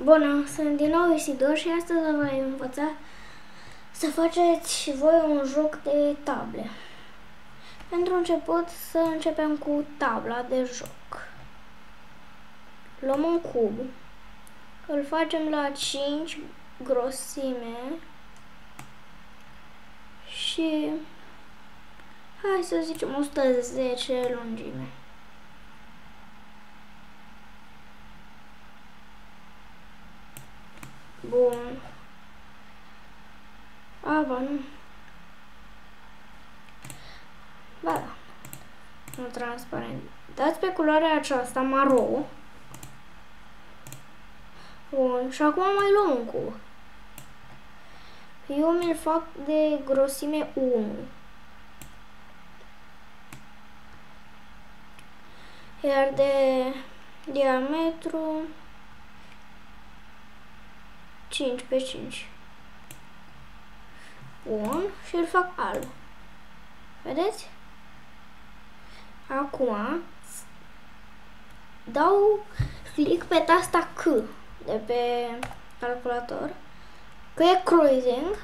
Bună, sunt din nou Isidor și astăzi vă voi învăța să faceți și voi un joc de table. Pentru început să începem cu tabla de joc. Luăm un cub, îl facem la 5 grosime și hai să zicem 110 lungime. Bun. Ba nu. Ba da. Nu transparent. Dați pe culoarea aceasta maro. Bun. Și acum mai luăm un cub. Eu mi-l fac de grosime 1. Iar de diametru 5 pe 5. Bun. Și îl fac alb. Vedeți? Acum dau click pe tasta C de pe calculator, că e cruising.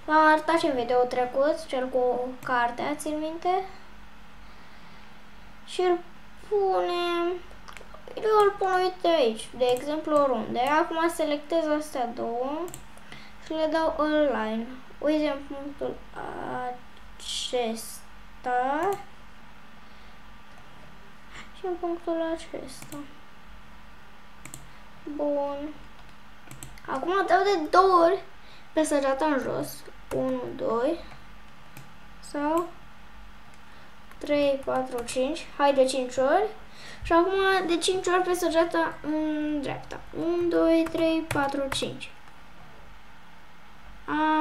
V-am arătat și în video trecut, cel cu cartea, țin minte. Și îl punem, eu îl pun, uite aici, de exemplu oriunde. Acum selectez astea două și le dau align. Uite în punctul acesta și în punctul acesta. Bun. Acum dau de 2 ori pe săgeata în jos. 1, 2 sau 3, 4, 5. Hai de 5 ori. Și acum de 5 ori pe săgeata în dreapta. 1, 2, 3, 4, 5.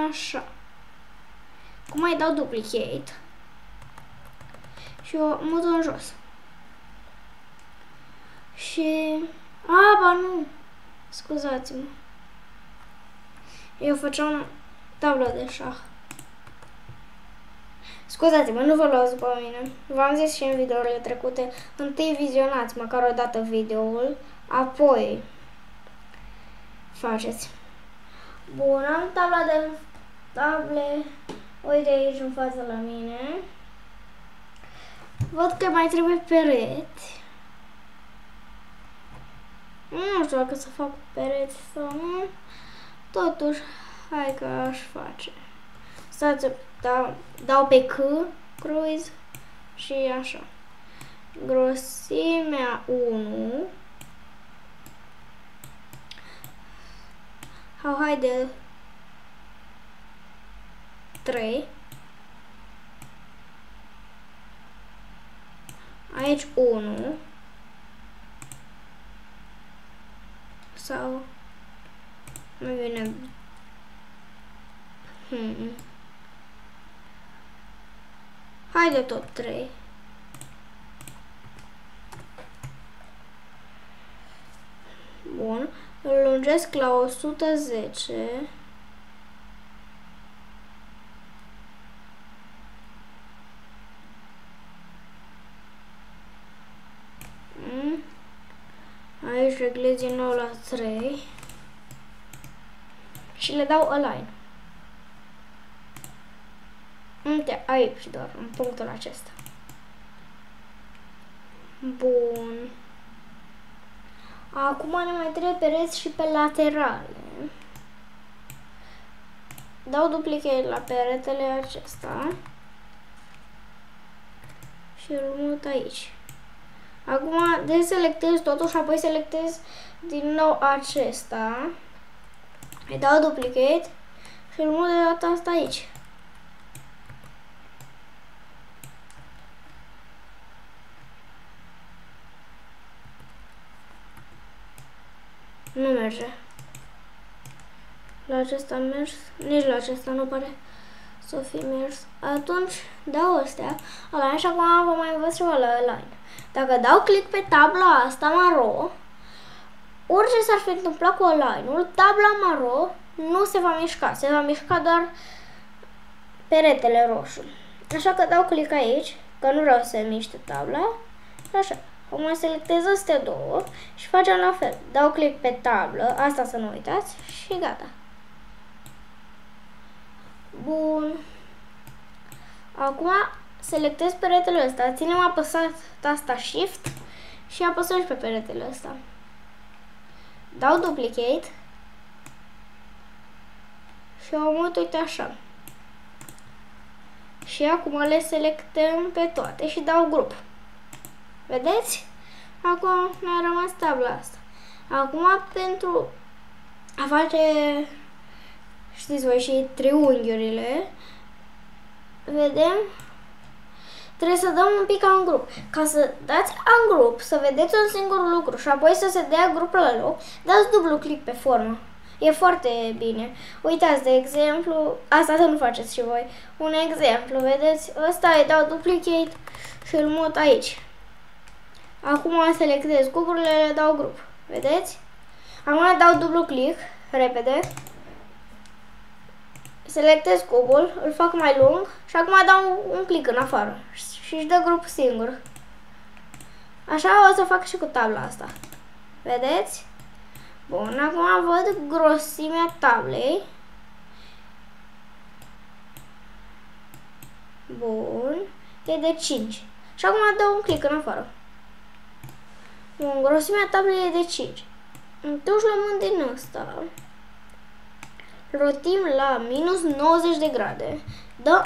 Așa. Acum mai dau duplicate și o mut în jos. Și... ba nu! Scuzați-mă. Eu făceam tabla de șah. Scuzați-mă, nu vă luați după mine. V-am zis și în videourile trecute, întâi vizionați măcar o dată videoul, apoi faceți. Bun, am tabla de table, uite aici în față la mine. Văd că mai trebuie pereți. Nu știu dacă să fac pereți sau nu. Totuși, hai că aș face. Stați, dau pe C, cruise și așa. Grosimea 1. Haide 3. Aici 1. Sau nu vine. Haide tot 3. Bun. Îl lungesc la 110. Aici reglez din nou la 3 și le dau align. Uite, aici doar, în punctul acesta. Bun. Acum ne mai trebuie pereți și pe laterale. Dau duplicate la peretele acesta și îl mut aici. Acum deselectez totul și apoi selectez din nou acesta. Îi dau duplicate și îl mut de data asta aici. Nu merge. La acesta a mers, nici la acesta nu pare să fi mers. Atunci dau astea, align, și acum vă mai învăț ceva la align. Dacă dau click pe tabla asta maro, orice s-ar fi întâmplat cu align-ul, tabla maro nu se va mișca, se va mișca doar peretele roșu. Așa că dau click aici, că nu vreau să se miște tabla, și așa. Acum selectez astea două și facem la fel. Dau click pe tablă, asta să nu uitați, și gata. Bun. Acum selectez peretele ăsta, ținem apăsat tasta Shift și apăsăm și pe peretele ăsta. Dau duplicate și o mut, uite așa. Și acum le selectăm pe toate și dau grup. Vedeți? Acum mi-a rămas tabla asta. Acum pentru a face, știți voi, și triunghiurile, vedem, trebuie să dăm un pic în grup. Ca să dați în grup, să vedeți un singur lucru și apoi să se dea grupul la loc, dați dublu click pe formă. E foarte bine. Uitați, de exemplu, asta să nu faceți și voi. Un exemplu, vedeți? Ăsta îi dau duplicate și îl mut aici. Acum selectez cuburile, le dau grup. Vedeți? Acum dau dublu click, repede. Selectez cubul, îl fac mai lung și acum dau un click în afară și își dă grup singur. Așa o să fac și cu tabla asta. Vedeți? Bun, acum văd grosimea tablei. Bun, e de 5. Și acum dau un click în afară. Bun, grosimea tablei e de 5. Atunci luăm din ăsta. Rotim la minus 90 de grade.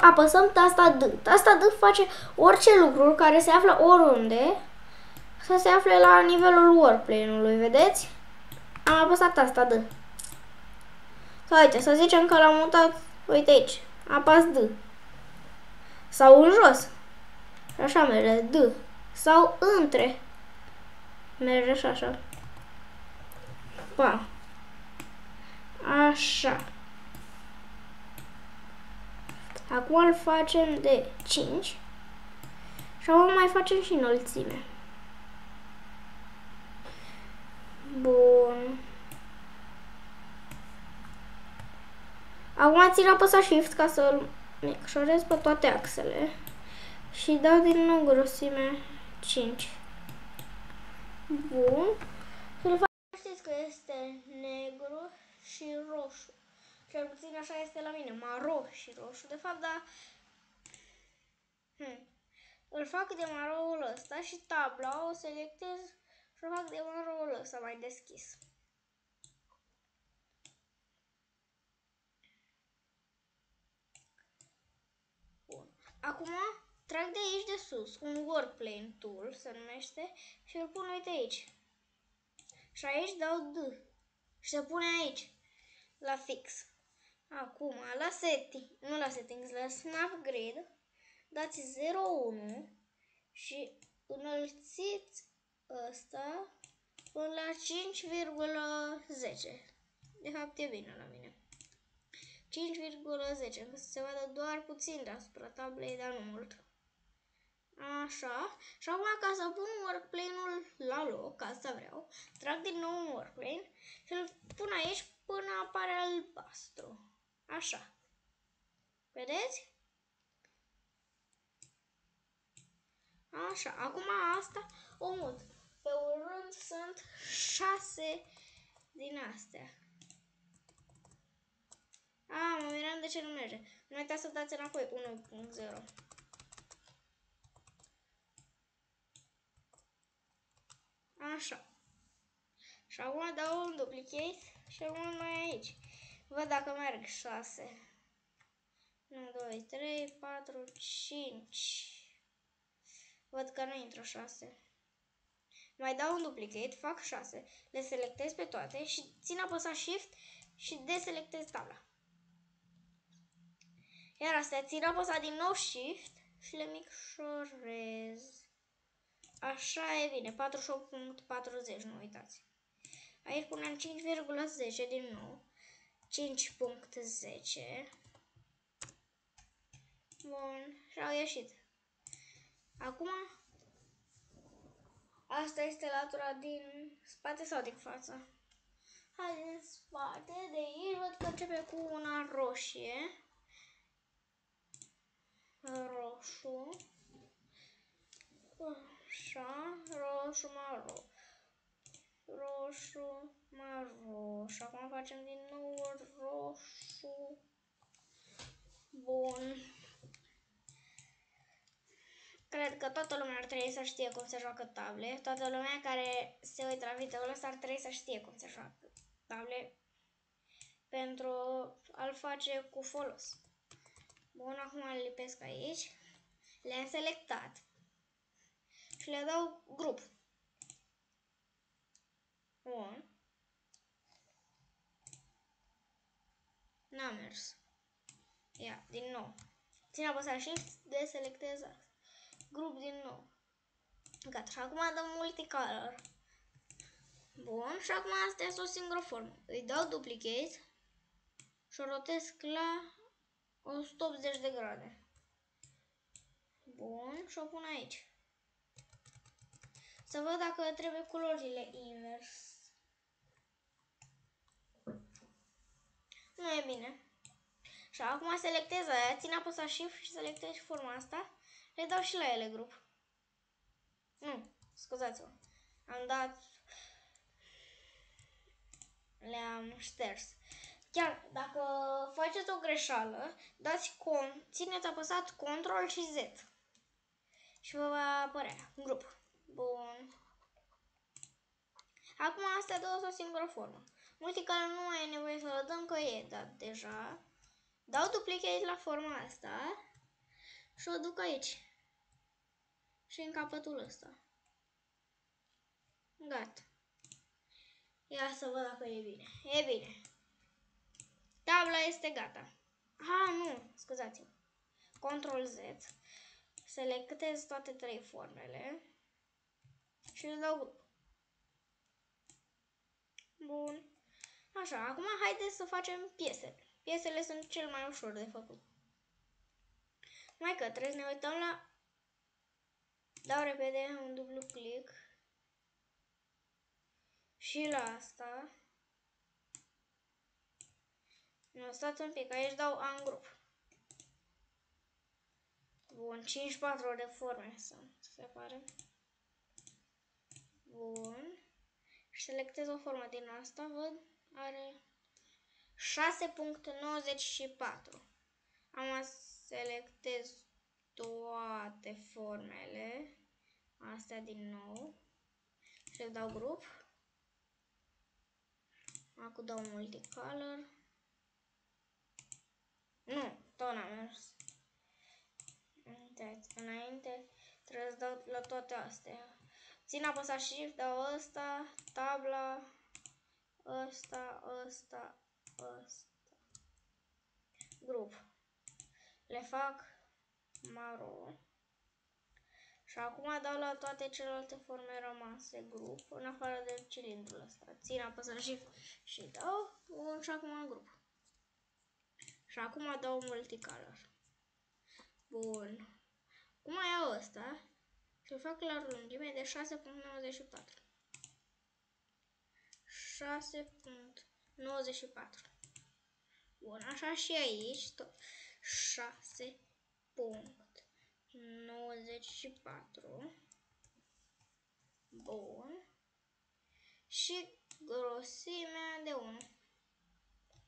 Apăsăm tasta D. Tasta D face orice lucru care se află oriunde să se afle la nivelul workplane-ului, vedeți? Am apăsat tasta D. Sau uite, să zicem că l-am mutat, uite aici, apăs D. Sau în jos. Așa merge, D. Sau între. Merge și așa. Pa. Așa. Acum îl facem de 5 și acum mai facem și înălțime. Bun. Acum țin apăsat Shift ca să-l micșorez pe toate axele și dau din nou grosime 5. Bun. Știți că este negru și roșu. Cel puțin așa este la mine, maro și roșu. De fapt, da, îl fac de maroul ăsta și tabla o selectez și o fac de maroul ăsta mai deschis. Bun. Acum trag de aici de sus un workplane tool, se numește, și îl pun, uite aici. Și aici dau D și se pune aici, la fix. Acum, la setting, nu la settings, la snap grid, dați 0,1 și înălțiți ăsta până la 5,10. De fapt e bine la mine. 5,10, că se vadă doar puțin deasupra tablei, dar nu mult. Așa. Și acum, ca să pun workplane-ul la loc, asta vreau, trag din nou un workplane și îl pun aici până apare albastru. Așa. Vedeți? Așa. Acum asta o mut. Pe un rând sunt 6 din astea. Mă miram de ce nu merge. Nu uitați să dați înapoi 1.0. Așa. Și acum dau un duplicate și acum mai aici. Văd dacă merg 6. 1, 2, 3, 4, 5. Văd că nu intră 6. Mai dau un duplicate, fac 6, le selectez pe toate și țin apăsat Shift și deselectez tabla. Iar astea țin apăsat din nou Shift și le micșorez. Așa e bine, 48.40, nu uitați. Aici punem 5,10 din nou. 5.10. Bun, și au ieșit. Acum, asta este latura din spate sau din față? Hai din spate, de aici văd că începe cu una roșie. Roșu. Așa, roșu, maro. Roșu, maro. Și acum facem din nou roșu. Bun. Cred că toată lumea ar trebui să știe cum se joacă table. Toată lumea care se uită la videoul ăsta ar trebui să știe cum se joacă table pentru a-l face cu folos. Bun, acum le lipesc aici. Le-am selectat și le dau grup. Bun. N-a mers. Ia, din nou. Ține apăsat Shift, deselectez grup din nou. Gata, și acum dăm multicolor. Bun, și acum asta este o singură formă. Îi dau duplicate și o rotesc la 180 de grade. Bun, și o pun aici. Să văd dacă trebuie culorile invers. Nu e bine. Și acum selectez aia, țin apăsat Shift și selectez forma asta. Le dau și la ele grup. Nu, scuzați-mă. Am dat... Le-am șters. Chiar dacă faceți o greșeală, țineți apăsat Ctrl și Z. Și vă va apărea grup. Bun. Acum astea două sunt o singură formă. Multicolor nu mai e nevoie să o dăm, că e dat deja. Dau duplicate la forma asta și o duc aici. Și în capătul ăsta. Gata. Ia să văd dacă e bine. E bine. Tabla este gata. Nu, scuzați-mă. Ctrl Z. Selectez toate trei formele și le dau grup. Bun. Așa, acum haideți să facem piesele. Piesele sunt cel mai ușor de făcut. Mai că trebuie să ne uităm la... Dau repede un dublu click. Și la asta. Nu, stați un pic, aici dau în grup. Bun, 54 de forme sunt, se pare. Bun. Și selectez o formă din asta, văd, are 6.94. Am selectez toate formele, astea din nou, și le dau grup. Acum dau multicolor. Nu, tot n-am mers. Înainte trebuie să dau la toate astea. Țin apăsat Shift, dau ăsta, tabla, ăsta, grup. Le fac maro. Și acum dau la toate celelalte forme rămase grup, în afară de cilindrul ăsta. Țin apăsat Shift și dau. Bun, și acum grup. Și acum dau multicolor. Bun. Acum iau ăsta și îl fac la lungime de 6.94. 6.94. Bun, așa și aici, tot 6.94. Bun. Și grosimea de 1.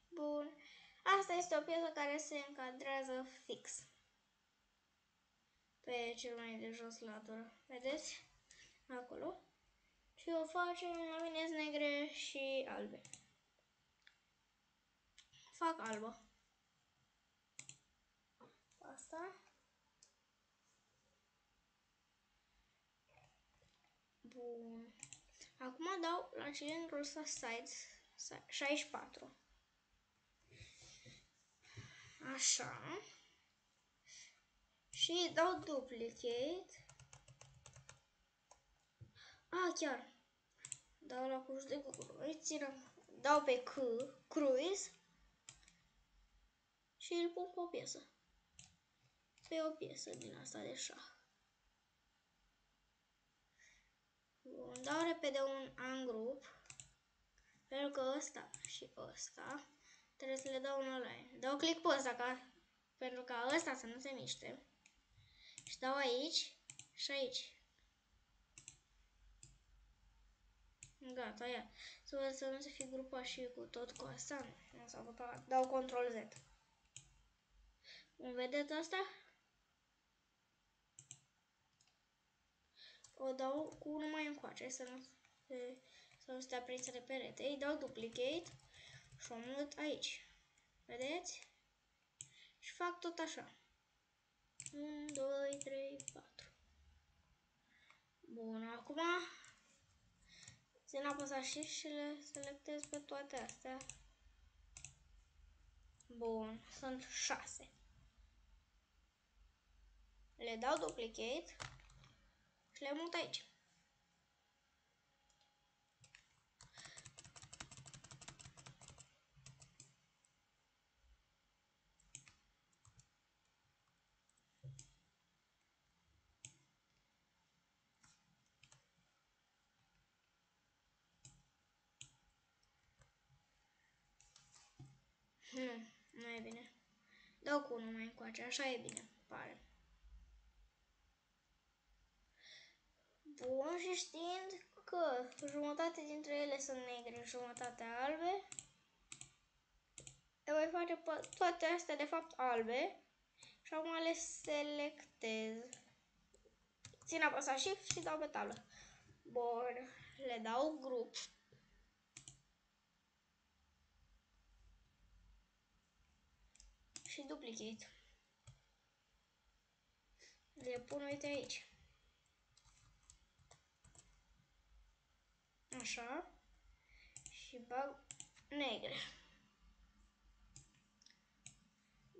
Bun. Asta este o piesă care se încadrează fix pe cel mai de jos latură. Vedeți? Acolo. Și o facem, la mine sunt negre și albe. Fac albă. Asta. Bun. Acum dau la cilindrul ăsta sides 64. Așa. Și dau duplicate. Chiar. Dau la cuș de cruise, dau pe cruise și îl pun pe o piesă. Pe o piesă din asta de șah. Bun, dau repede un ungroup, pentru că ăsta și ăsta trebuie să le dau un align. Dau click pe ăsta pentru ca ăsta să nu se miște. Și dau aici și aici. Gata, ia. Să văd să nu se fi grupat și cu tot cu asta. Nu s-a votat. Dau control Z. Vedeți asta? O dau cu unul mai încoace, să nu stea prinsă de perete. Îi dau duplicate și o mut aici. Vedeți? Și fac tot așa. 1, 2, 3, 4. Bun, acum țin apăsat Shift și le selectez pe toate astea. Bun, sunt 6. Le dau duplicate și le mut aici. Nu e bine. Dau cu unul mai încoace, așa e bine, pare. Bun, și știind că jumătate dintre ele sunt negre, jumătate albe, le voi face toate astea de fapt albe și acum le selectez. Țin apăsat Shift și dau pe tablă. Bun, le dau grup. Și duplicate. Le pun, uite aici. Așa. Și bag negre.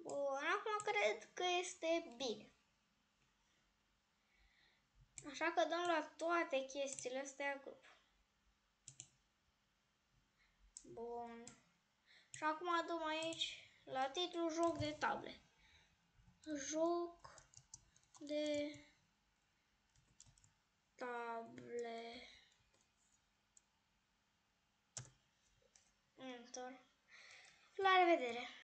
Bun, acum cred că este bine. Așa că dăm la toate chestiile astea grup. Bun. Și acum dăm aici la titlu joc de table. Joc de table. Enter. La revedere!